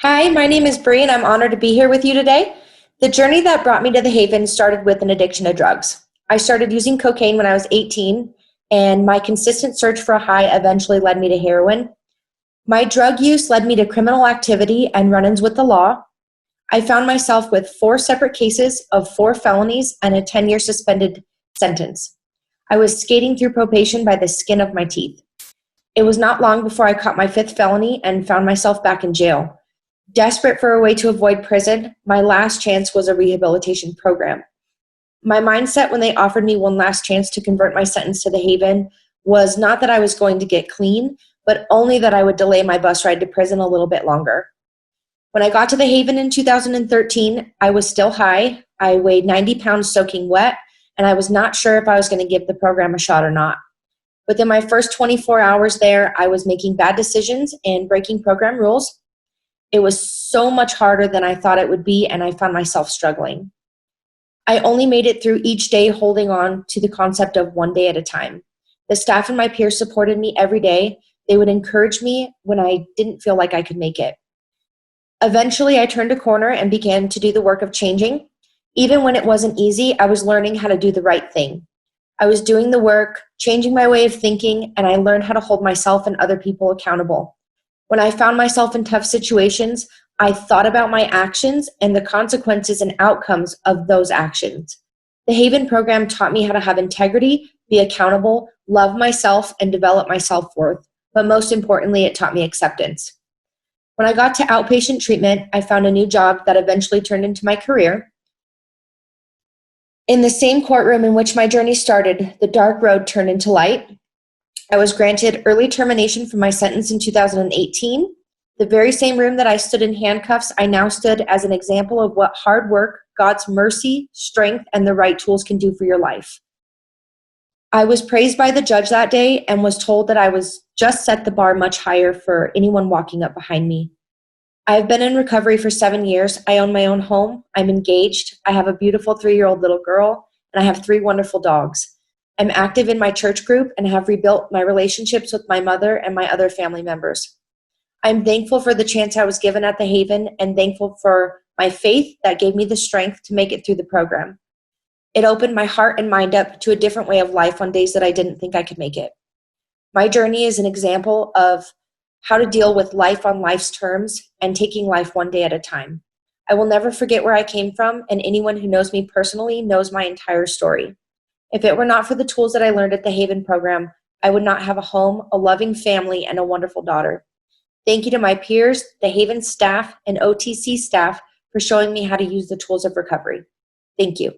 Hi, my name is Bree, and I'm honored to be here with you today. The journey that brought me to the Haven started with an addiction to drugs. I started using cocaine when I was 18, and my consistent search for a high eventually led me to heroin. My drug use led me to criminal activity and run ins with the law. I found myself with 4 separate cases of 4 felonies and a 10-year suspended sentence. I was skating through probation by the skin of my teeth. It was not long before I caught my 5th felony and found myself back in jail. Desperate for a way to avoid prison, my last chance was a rehabilitation program. My mindset when they offered me one last chance to convert my sentence to the Haven was not that I was going to get clean, but only that I would delay my bus ride to prison a little bit longer. When I got to the Haven in 2013, I was still high. I weighed 90 pounds soaking wet, and I was not sure if I was going to give the program a shot or not. Within my first 24 hours there, I was making bad decisions and breaking program rules. It was so much harder than I thought it would be, and I found myself struggling. I only made it through each day holding on to the concept of one day at a time. The staff and my peers supported me every day. They would encourage me when I didn't feel like I could make it. Eventually, I turned a corner and began to do the work of changing. Even when it wasn't easy, I was learning how to do the right thing. I was doing the work, changing my way of thinking, and I learned how to hold myself and other people accountable. When I found myself in tough situations, I thought about my actions and the consequences and outcomes of those actions. The Haven program taught me how to have integrity, be accountable, love myself, and develop my self-worth. But most importantly, it taught me acceptance. When I got to outpatient treatment, I found a new job that eventually turned into my career. In the same courtroom in which my journey started, the dark road turned into light. I was granted early termination from my sentence in 2018. The very same room that I stood in handcuffs, I now stood as an example of what hard work, God's mercy, strength, and the right tools can do for your life. I was praised by the judge that day and was told that I was just set the bar much higher for anyone walking up behind me. I've been in recovery for 7 years. I own my own home. I'm engaged. I have a beautiful 3-year-old little girl, and I have 3 wonderful dogs. I'm active in my church group and have rebuilt my relationships with my mother and my other family members. I'm thankful for the chance I was given at the Haven and thankful for my faith that gave me the strength to make it through the program. It opened my heart and mind up to a different way of life on days that I didn't think I could make it. My journey is an example of how to deal with life on life's terms and taking life one day at a time. I will never forget where I came from, and anyone who knows me personally knows my entire story. If it were not for the tools that I learned at the Haven program, I would not have a home, a loving family, and a wonderful daughter. Thank you to my peers, the Haven staff, and OTC staff for showing me how to use the tools of recovery. Thank you.